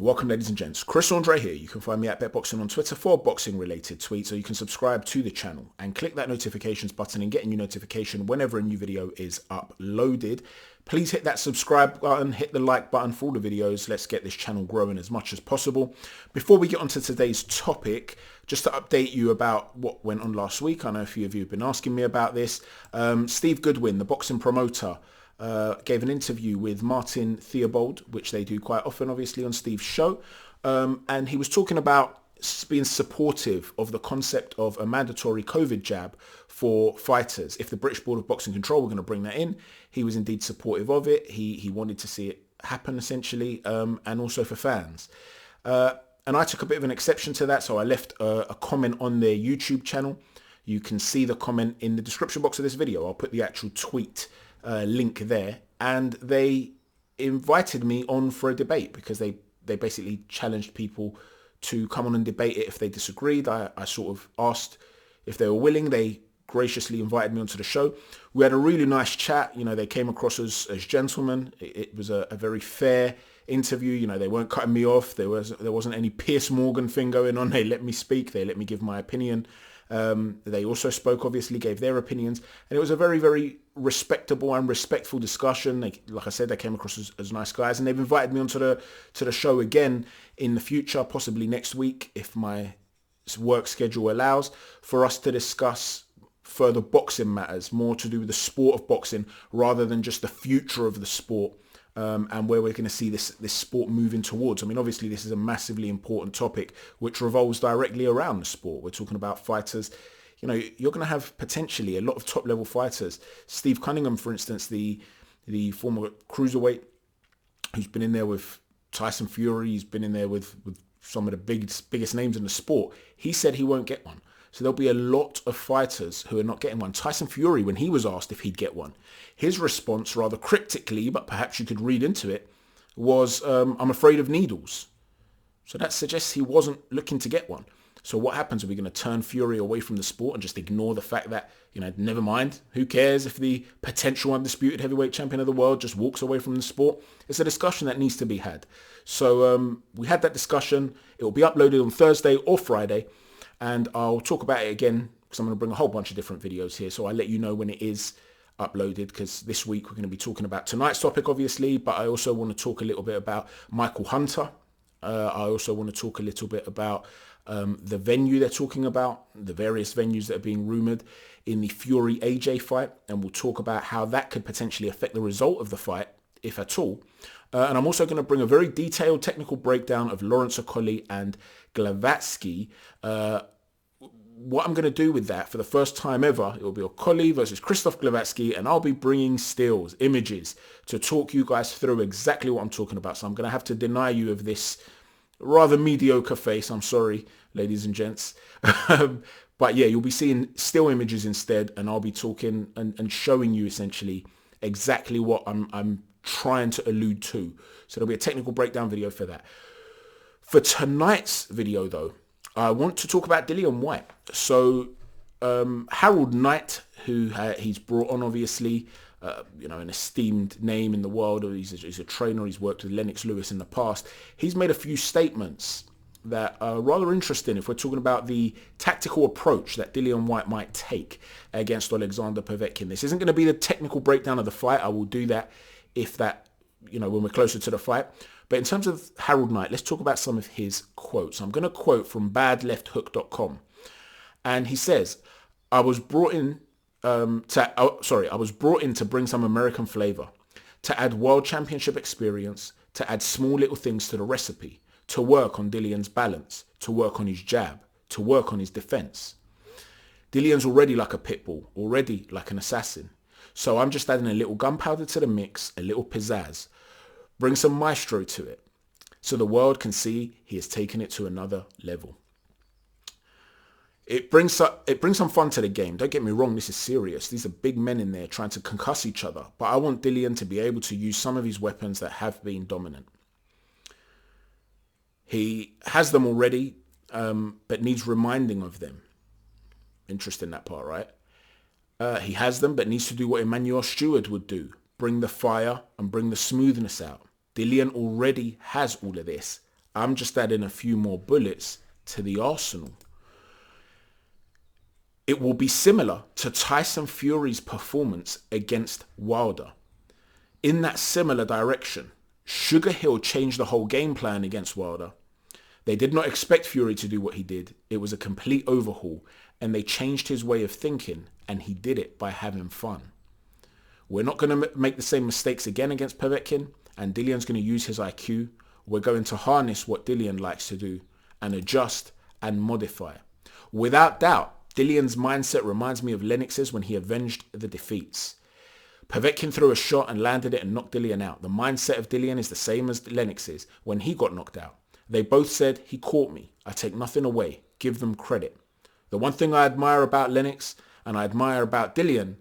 Welcome, ladies and gents. Chris Andre here. You can find me at BetBoxing on Twitter for boxing-related tweets, or you can subscribe to the channel and click that notifications button and get a new notification whenever a new video is uploaded. Please hit that subscribe button, hit the like button for all the videos. Let's get this channel growing as much as possible. Before we get onto today's topic, just to update you about what went on last week. I know a few of you have been asking me about this. Steve Goodwin, the boxing promoter, gave an interview with Martin Theobald, which they do quite often, obviously, on Steve's show. And he was talking about being supportive of the concept of a mandatory COVID jab for fighters. If the British Board of Boxing Control were going to bring that in, he was indeed supportive of it. He wanted to see it happen, essentially, and also for fans. And I took a bit of an exception to that, so I left a comment on their YouTube channel. You can see the comment in the description box of this video. I'll put the actual tweet link there, and they invited me on for a debate because they basically challenged people to come on and debate it if they disagreed. I sort of asked if they were willing. They graciously invited me onto the show. We had a really nice chat. You know, they came across as gentlemen. It was a very fair interview. You know, they weren't cutting me off. There wasn't any Piers Morgan thing going on. They let me speak. They let me give my opinion. They also spoke, obviously, gave their opinions, and it was a very, very respectable and respectful discussion. Like I said, they came across as nice guys, and they've invited me onto the show again in the future, possibly next week, if my work schedule allows, for us to discuss further boxing matters, more to do with the sport of boxing rather than just the future of the sport. And where we're going to see this sport moving towards. I mean, obviously, this is a massively important topic which revolves directly around the sport. We're talking about fighters. You know, you're going to have potentially a lot of top-level fighters. Steve Cunningham, for instance, the former cruiserweight, who's been in there with Tyson Fury. He's been in there with some of the biggest names in the sport. He said he won't get one. So there'll be a lot of fighters who are not getting one. Tyson Fury, when he was asked if he'd get one, his response, rather cryptically, but perhaps you could read into it, was, I'm afraid of needles. So that suggests he wasn't looking to get one. So what happens? Are we going to turn Fury away from the sport and just ignore the fact that, you know, never mind, who cares if the potential undisputed heavyweight champion of the world just walks away from the sport? It's a discussion that needs to be had. So we had that discussion. It will be uploaded on Thursday or Friday. And I'll talk about it again because I'm going to bring a whole bunch of different videos here. So I'll let you know when it is uploaded, because this week we're going to be talking about tonight's topic, obviously. But I also want to talk a little bit about Michael Hunter. I also want to talk a little bit about the venue they're talking about, the various venues that are being rumoured in the Fury-AJ fight. And we'll talk about how that could potentially affect the result of the fight, if at all. And I'm also going to bring a very detailed technical breakdown of Lawrence Okolie and Glavatsky. What I'm going to do with that, for the first time ever, it will be Okolie versus Krzysztof Glavatsky, and I'll be bringing stills, images, to talk you guys through exactly what I'm talking about. So I'm going to have to deny you of this rather mediocre face. I'm sorry, ladies and gents. But yeah, you'll be seeing still images instead, and I'll be talking and showing you essentially exactly what I'm trying to allude to. So there'll be a technical breakdown video for that. For tonight's video, though, I want to talk about Dillian Whyte. So Harold Knight, who he's brought on, obviously, you know, an esteemed name in the world. He's a trainer. He's worked with Lennox Lewis in the past. He's made a few statements that are rather interesting if we're talking about the tactical approach that Dillian Whyte might take against Alexander Povetkin. This isn't going to be the technical breakdown of the fight. I will do that if that, you know, when we're closer to the fight. But in terms of Harold Knight, let's talk about some of his quotes. I'm going to quote from badlefthook.com. And he says, I was brought in to bring some American flavor, to add world championship experience, to add small little things to the recipe, to work on Dillian's balance, to work on his jab, to work on his defense. Dillian's already like a pit bull, already like an assassin. So I'm just adding a little gunpowder to the mix, a little pizzazz. Bring some maestro to it, so the world can see he has taken it to another level. It brings some fun to the game. Don't get me wrong, this is serious. These are big men in there trying to concuss each other. But I want Dillian to be able to use some of his weapons that have been dominant. He has them already, but needs reminding of them. Interesting, that part, right? He has them, but needs to do what Emmanuel Stewart would do. Bring the fire and bring the smoothness out. Dillian already has all of this. I'm just adding a few more bullets to the arsenal. It will be similar to Tyson Fury's performance against Wilder. In that similar direction, Sugar Hill changed the whole game plan against Wilder. They did not expect Fury to do what he did. It was a complete overhaul, and they changed his way of thinking, and he did it by having fun. We're not going to make the same mistakes again against Povetkin, and Dillian's going to use his IQ. We're going to harness what Dillian likes to do and adjust and modify. Without doubt, Dillian's mindset reminds me of Lennox's when he avenged the defeats. Povetkin threw a shot and landed it and knocked Dillian out. The mindset of Dillian is the same as Lennox's when he got knocked out. They both said, he caught me. I take nothing away. Give them credit. The one thing I admire about Lennox and I admire about Dillian,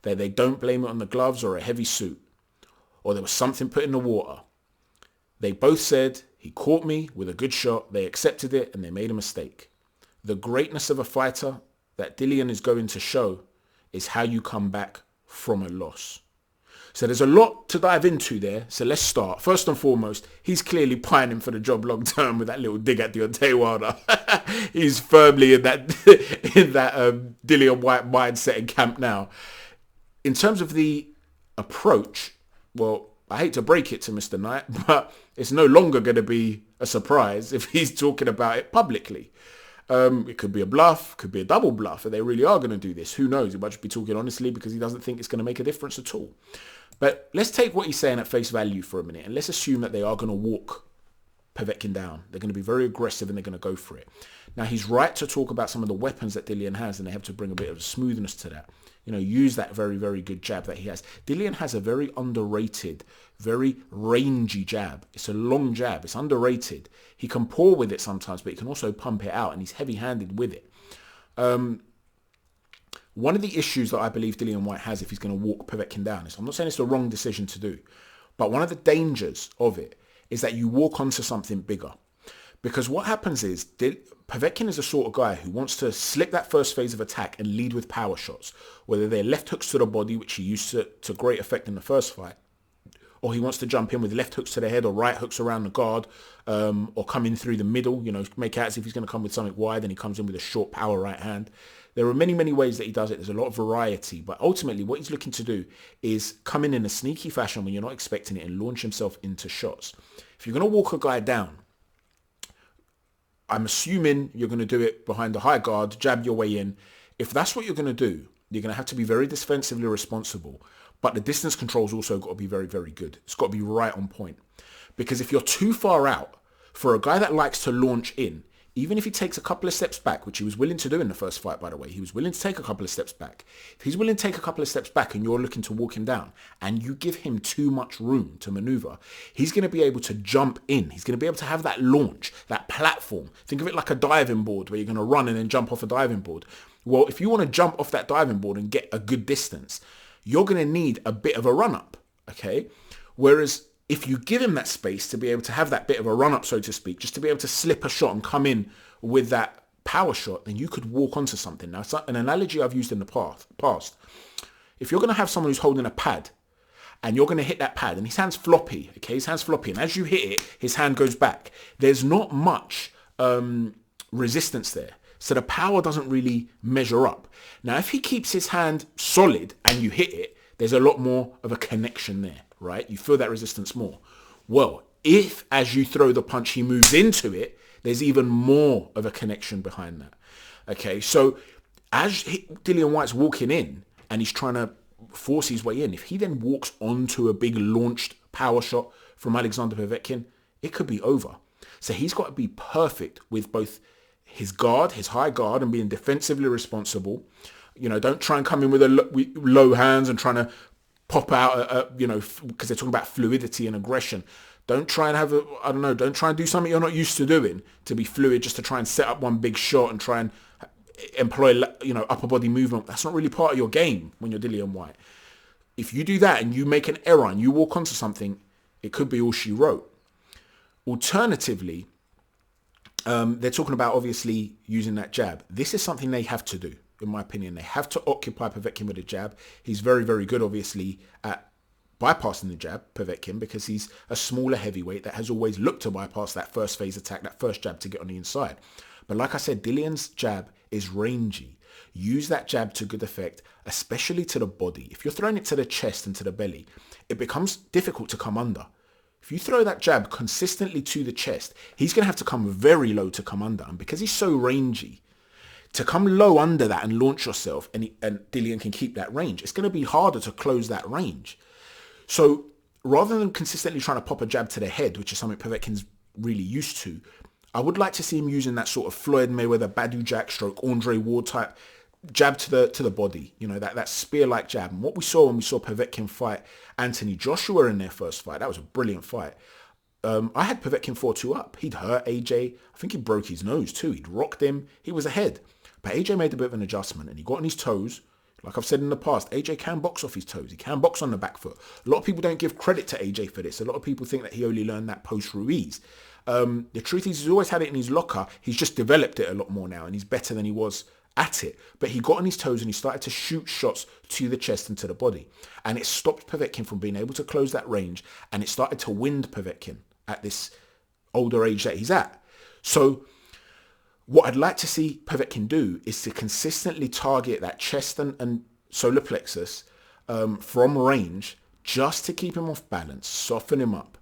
that they don't blame it on the gloves or a heavy suit, or there was something put in the water. They both said, he caught me with a good shot. They accepted it and they made a mistake. The greatness of a fighter that Dillian is going to show is how you come back from a loss. So there's a lot to dive into there. So let's start. First and foremost, he's clearly pining for the job long term with that little dig at Deontay Wilder. He's firmly in that Dillian Whyte mindset and camp now. In terms of the approach, well, I hate to break it to Mr. Knight, but it's no longer going to be a surprise if he's talking about it publicly. It could be a bluff, could be a double bluff, and they really are going to do this. Who knows? He might just be talking honestly because he doesn't think it's going to make a difference at all. But let's take what he's saying at face value for a minute, and let's assume that they are going to walk Povetkin down. They're going to be very aggressive and they're going to go for it. Now, he's right to talk about some of the weapons that Dillian has, and they have to bring a bit of smoothness to that. Use that very, very good jab that he has. Dillian has a very underrated, very rangy jab. It's a long jab. It's underrated. He can pour with it sometimes, but he can also pump it out, and he's heavy-handed with it. One of the issues that I believe Dillian Whyte has if he's going to walk Povetkin down is, I'm not saying it's the wrong decision to do, but one of the dangers of it is that you walk onto something bigger. Because what happens is, Povetkin is the sort of guy who wants to slip that first phase of attack and lead with power shots, whether they're left hooks to the body, which he used to great effect in the first fight, or he wants to jump in with left hooks to the head or right hooks around the guard, or come in through the middle, make out as if he's going to come with something wide, and he comes in with a short power right hand. There are many, many ways that he does it. There's a lot of variety, but ultimately what he's looking to do is come in a sneaky fashion when you're not expecting it and launch himself into shots. If you're going to walk a guy down, I'm assuming you're going to do it behind the high guard, jab your way in. If that's what you're going to do, you're going to have to be very defensively responsible. But the distance control's also got to be very, very good. It's got to be right on point. Because if you're too far out, for a guy that likes to launch in, even if he takes a couple of steps back, which he was willing to do in the first fight, by the way, he was willing to take a couple of steps back. If he's willing to take a couple of steps back and you're looking to walk him down and you give him too much room to maneuver, he's going to be able to jump in. He's going to be able to have that launch, that platform. Think of it like a diving board where you're going to run and then jump off a diving board. Well, if you want to jump off that diving board and get a good distance, you're going to need a bit of a run up, okay? Whereas if you give him that space to be able to have that bit of a run up, so to speak, just to be able to slip a shot and come in with that power shot, then you could walk onto something. Now, it's an analogy I've used in the past. If you're going to have someone who's holding a pad and you're going to hit that pad and his hand's floppy, okay, his hand's floppy, and as you hit it, his hand goes back. There's not much resistance there. So the power doesn't really measure up. Now, if he keeps his hand solid and you hit it, there's a lot more of a connection there, right? You feel that resistance more. Well, if as you throw the punch, he moves into it, there's even more of a connection behind that. Okay, so as Dillian Whyte's walking in and he's trying to force his way in, if he then walks onto a big launched power shot from Alexander Povetkin, it could be over. So he's got to be perfect with both his guard, his high guard, and being defensively responsible. Don't try and come in with low hands and trying to pop out, because they're talking about fluidity and aggression. Don't try and don't try and do something you're not used to doing to be fluid just to try and set up one big shot and try and employ, upper body movement. That's not really part of your game when you're Dillian Whyte. If you do that and you make an error and you walk onto something, it could be all she wrote. Alternatively, they're talking about obviously using that jab. This is something they have to do, in my opinion. They have to occupy Povetkin with a jab. He's very, very good, obviously, at bypassing the jab, Povetkin, because he's a smaller heavyweight that has always looked to bypass that first phase attack, that first jab to get on the inside. But like I said, Dillian's jab is rangy. Use that jab to good effect, especially to the body. If you're throwing it to the chest and to the belly, it becomes difficult to come under. If you throw that jab consistently to the chest, he's going to have to come very low to come under. And because he's so rangy, to come low under that and launch yourself, and Dillian can keep that range, it's going to be harder to close that range. So rather than consistently trying to pop a jab to the head, which is something Povetkin's really used to, I would like to see him using that sort of Floyd Mayweather, Badu Jack stroke, Andre Ward type jab to the body, that spear-like jab. And what we saw when we saw Povetkin fight Anthony Joshua in their first fight, that was a brilliant fight. I had Povetkin 4-2 up. He'd hurt AJ. I think he broke his nose too. He'd rocked him. He was ahead. But AJ made a bit of an adjustment and he got on his toes. Like I've said in the past, AJ can box off his toes. He can box on the back foot. A lot of people don't give credit to AJ for this. A lot of people think that he only learned that post-Ruiz. The truth is he's always had it in his locker. He's just developed it a lot more now and he's better than he was at it. But he got on his toes and he started to shoot shots to the chest and to the body. And it stopped Povetkin from being able to close that range, and it started to wind Povetkin at this older age that he's at. So what I'd like to see Povetkin do is to consistently target that chest and solar plexus from range, just to keep him off balance, soften him up,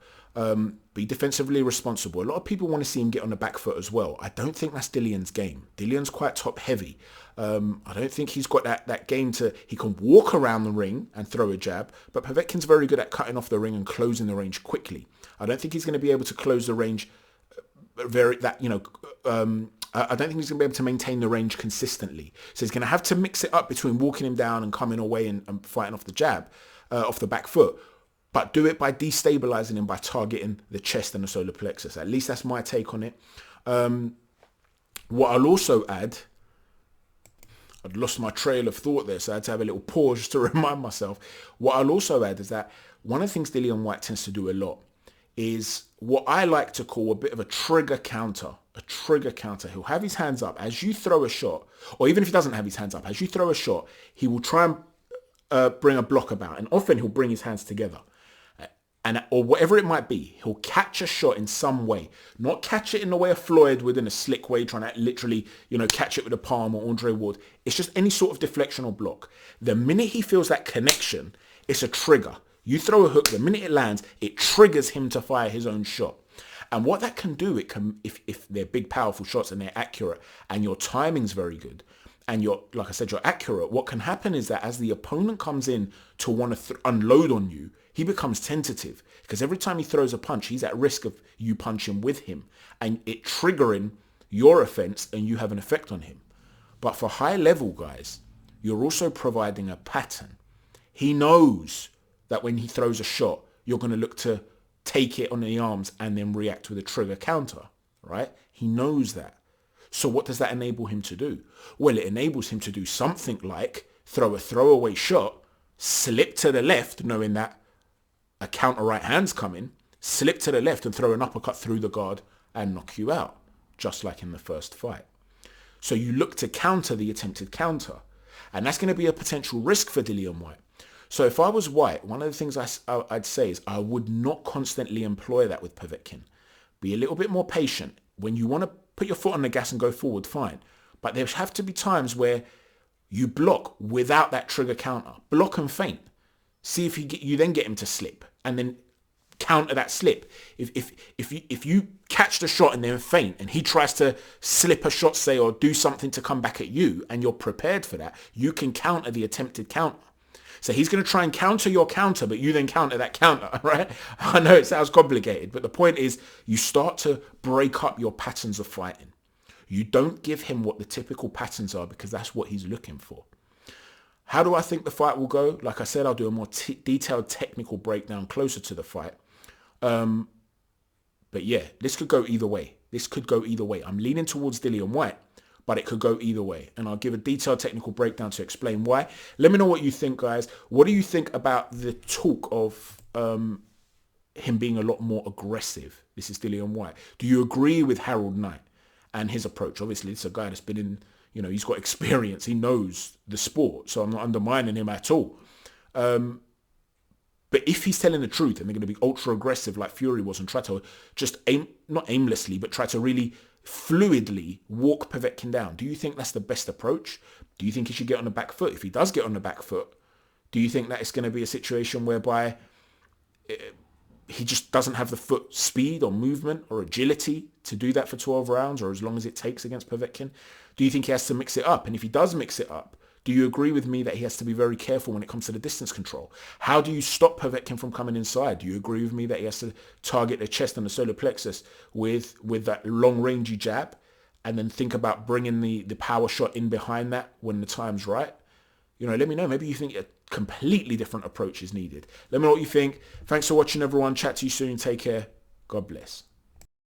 be defensively responsible. A lot of people want to see him get on the back foot as well. I don't think that's Dillian's game. Dillian's quite top heavy. I don't think he's got that game he can walk around the ring and throw a jab, but Povetkin's very good at cutting off the ring and closing the range quickly. I don't think he's going to be able to close the range I don't think he's going to be able to maintain the range consistently. So he's going to have to mix it up between walking him down and coming away and fighting off the jab, off the back foot. But do it by destabilizing him by targeting the chest and the solar plexus. At least that's my take on it. What I'll also add, I'd lost my trail of thought there, so I had to have a little pause just to remind myself. What I'll also add is that one of the things Dillian Whyte tends to do a lot is what I like to call a bit of a trigger counter. A trigger counter. He'll have his hands up as you throw a shot, or even if he doesn't have his hands up, as you throw a shot, he will try and bring a block about, and often he'll bring his hands together. Or whatever it might be, he'll catch a shot in some way. Not catch it in the way of Floyd within a slick way, trying to literally, catch it with a palm, or Andre Ward. It's just any sort of deflection or block. The minute he feels that connection, it's a trigger. You throw a hook, the minute it lands, it triggers him to fire his own shot. And what that can do, if they're big, powerful shots and they're accurate and your timing's very good and like I said, you're accurate, what can happen is that as the opponent comes in to want to unload on you, he becomes tentative because every time he throws a punch, he's at risk of you punching with him and it triggering your offense and you have an effect on him. But for high level guys, you're also providing a pattern. He knows that when he throws a shot, you're going to look to take it on the arms and then react with a trigger counter, right? He knows that. So what does that enable him to do? Well, it enables him to do something like throw a throwaway shot, slip to the left, knowing that a counter right hand's coming, slip to the left and throw an uppercut through the guard and knock you out, just like in the first fight. So you look to counter the attempted counter. And that's going to be a potential risk for Dillian Whyte. So if I was Whyte, one of the things I'd say is I would not constantly employ that with Povetkin. Be a little bit more patient. When you want to put your foot on the gas and go forward, fine. But there have to be times where you block without that trigger counter. Block and feint. See if you then get him to slip and then counter that slip. If you catch the shot and then feint and he tries to slip a shot, say, or do something to come back at you and you're prepared for that, you can counter the attempted counter. So he's going to try and counter your counter, but you then counter that counter, right? I know it sounds complicated, but the point is you start to break up your patterns of fighting. You don't give him what the typical patterns are because that's what he's looking for. How do I think the fight will go? Like I said, I'll do a more detailed technical breakdown closer to the fight. But yeah, this could go either way. I'm leaning towards Dillian Whyte, but it could go either way. And I'll give a detailed technical breakdown to explain why. Let me know what you think, guys. What do you think about the talk of him being a lot more aggressive? This is Dillian Whyte. Do you agree with Harold Knight and his approach? Obviously, it's a guy that's been in, he's got experience. He knows the sport. So I'm not undermining him at all. But if he's telling the truth and they're going to be ultra aggressive like Fury was and try to just not aimlessly, but try to really fluidly walk Povetkin down, do you think that's the best approach? Do you think he should get on the back foot? If he does get on the back foot, do you think that it's going to be a situation whereby he just doesn't have the foot speed or movement or agility to do that for 12 rounds or as long as it takes against Povetkin? Do you think he has to mix it up? And if he does mix it up, do you agree with me that he has to be very careful when it comes to the distance control? How do you stop Povetkin from coming inside? Do you agree with me that he has to target the chest and the solar plexus with that long-rangey jab and then think about bringing the power shot in behind that when the time's right? You know, let me know. Maybe you think a completely different approach is needed. Let me know what you think. Thanks for watching, everyone. Chat to you soon. Take care. God bless.